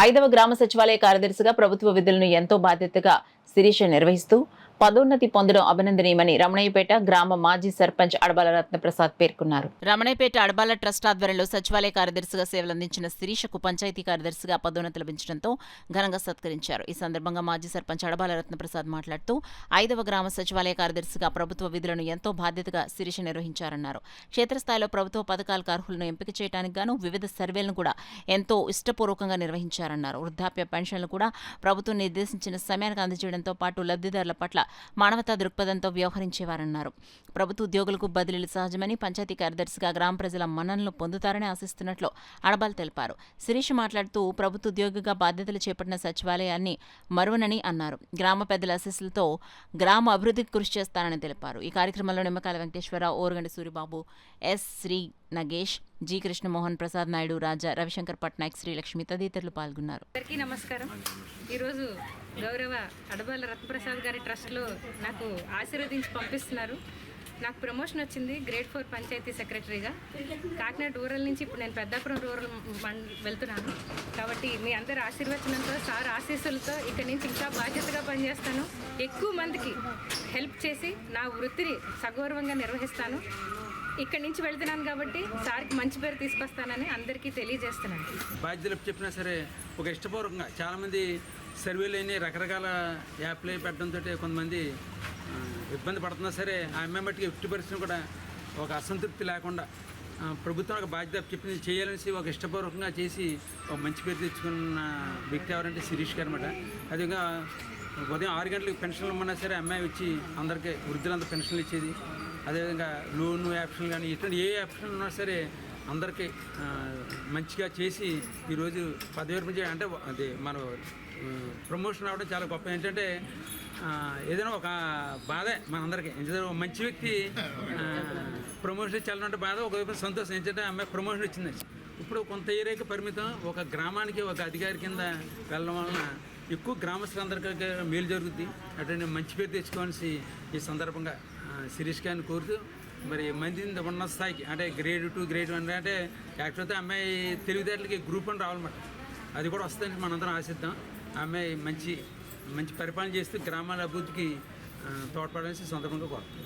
5వ గ్రామ సచివాలయ కార్యదర్శిగా ప్రభుత్వ విధులను ఎంతో బాధ్యతగా శిరీష నిర్వహిస్తూ పదోన్నతి పొందడం అభినందనీయమని రమణయ్యపేట గ్రామ మాజీ సర్పంచ్ అడబాల రత్నప్రసాద్ పేర్కొన్నారు. రమణయ్యపేట అడబాల ట్రస్ట్ ఆధ్వర్యంలో సచివాలయ కార్యదర్శిగా సేవలందించిన శిరీషకు పంచాయతీ కార్యదర్శిగా పదోన్నతి లభించడంతో ఘనంగా సత్కరించారు. ఈ సందర్భంగా మాజీ సర్పంచ్ అడబాల రత్నప్రసాద్ మాట్లాడుతూ 5వ గ్రామ సచివాలయ కార్యదర్శిగా ప్రభుత్వ విధులను ఎంతో బాధ్యతగా శిరీష నిర్వహించారన్నారు. క్షేత్రస్థాయిలో ప్రభుత్వ పథకాలకు అర్హులను ఎంపిక చేయడానికి గాను వివిధ సర్వేలను కూడా ఎంతో ఇష్టపూర్వకంగా నిర్వహించారన్నారు. వృద్ధాప్య పెన్షన్లు కూడా ప్రభుత్వం నిర్దేశించిన సమయానికి అందజేయడంతో పాటు లబ్ధిదారుల పట్ల మానవతా దృక్పథంతో వ్యవహరించేవారన్నారు. ప్రభుత్వ ఉద్యోగులకు బదిలీలు సహజమని, పంచాయతీ కార్యదర్శిగా గ్రామ ప్రజల మన్ననలు పొందుతారని ఆశిస్తున్నట్లు అడబాల్ తెలిపారు. శిరీష్ మాట్లాడుతూ ప్రభుత్వ ఉద్యోగిగా బాధ్యతలు చేపట్టిన సచివాలయాన్ని మరువనని అన్నారు. గ్రామ పెద్దల ఆశీస్సులతో గ్రామ అభివృద్ధికి కృషి చేస్తానని తెలిపారు. ఈ కార్యక్రమంలో నిమ్మకాయల వెంకటేశ్వరరావు, ఓరుగంటి సూరిబాబు, ఎస్ శ్రీ నగేష్, జి కృష్ణమోహన్ ప్రసాద్ నాయుడు, రాజా, రవిశంకర్ పట్నాయక్, శ్రీలక్ష్మి తదితరులు పాల్గొన్నారు. నమస్కారం. ఈరోజు గౌరవ అడబాల రత్నప్రసాద్ గారి ట్రస్ట్లో నాకు ఆశీర్వదించి పంపిస్తున్నారు. నాకు ప్రమోషన్ వచ్చింది గ్రేడ్ 4 పంచాయతీ సెక్రటరీగా. కాకినాడ రూరల్ నుంచి ఇప్పుడు నేను పెద్దాపురం రూరల్ వెళ్తున్నాను. కాబట్టి మీ అందరి ఆశీర్వచనంతో, సార్ ఆశీస్సులతో ఇక్కడి నుంచి ఇంకా బాధ్యతగా పనిచేస్తాను. ఎక్కువ మందికి హెల్ప్ చేసి నా వృత్తిని సగౌరవంగా నిర్వహిస్తాను. ఇక్కడి నుంచి వెళ్తున్నాను కాబట్టి సార్కి మంచి పేరు తీసుకొస్తానని అందరికీ తెలియజేస్తున్నాను. బాధ్యతలు చెప్పినా సరే ఒక ఇష్టపూర్వకంగా చాలామంది సర్వేలు అయినా రకరకాల యాప్లు పెట్టడంతో కొంతమంది ఇబ్బంది పడుతున్నా సరే ఆ అమ్మాయి మట్టికి 50% కూడా ఒక అసంతృప్తి లేకుండా ప్రభుత్వం ఒక బాధ్యత చెప్పింది చేయాలనేసి ఒక ఇష్టపూర్వకంగా చేసి ఒక మంచి పేరు తెచ్చుకున్న వ్యక్తి ఎవరంటే శిరీష్ గారు అన్నమాట. అదేవిధంగా ఉదయం 6 గంటలకు పెన్షన్లు ఇమ్మన్నా సరే అమ్మాయి వచ్చి అందరికీ వృద్ధులంతా పెన్షన్లు ఇచ్చేది. అదేవిధంగా లోన్ యాప్షన్ కానీ ఇటువంటి ఏ యాప్షన్ ఉన్నా సరే అందరికీ మంచిగా చేసి ఈరోజు 10,000 అంటే అది మనం ప్రమోషన్ రావడం చాలా గొప్ప. ఏంటంటే ఏదైనా ఒక బాధే మనందరికీ. ఎందుకంటే ఒక మంచి వ్యక్తి ప్రమోషన్ ఇచ్చాలంటే బాధ, ఒకవైపు సంతోషం. ఏంటంటే అమ్మాయి ప్రమోషన్ ఇచ్చిందని ఇప్పుడు కొంత ఏరియాకి పరిమితం ఒక గ్రామానికి ఒక అధికారి కింద వెళ్ళడం వలన ఎక్కువ గ్రామస్తులందరికీ మేలు జరుగుద్ది. అటువంటి మంచి పేరు తెచ్చుకోవాల్సి ఈ సందర్భంగా శిరీష్ గారిని కోరుతూ మరి మంది ఉన్న స్థాయికి అంటే గ్రేడ్ 2, గ్రేడ్ 1 అంటే యాక్చువల్గా అమ్మాయి తెలివితేటలకి గ్రూప్ 1 రావాలన్నమాట. అది కూడా వస్తుందని మనందరం ఆశిద్దాం. అమ్మాయి మంచి పరిపాలన చేస్తూ గ్రామాల అభివృద్ధికి తోడ్పడాల్సి సందర్భంగా కోరుతాం.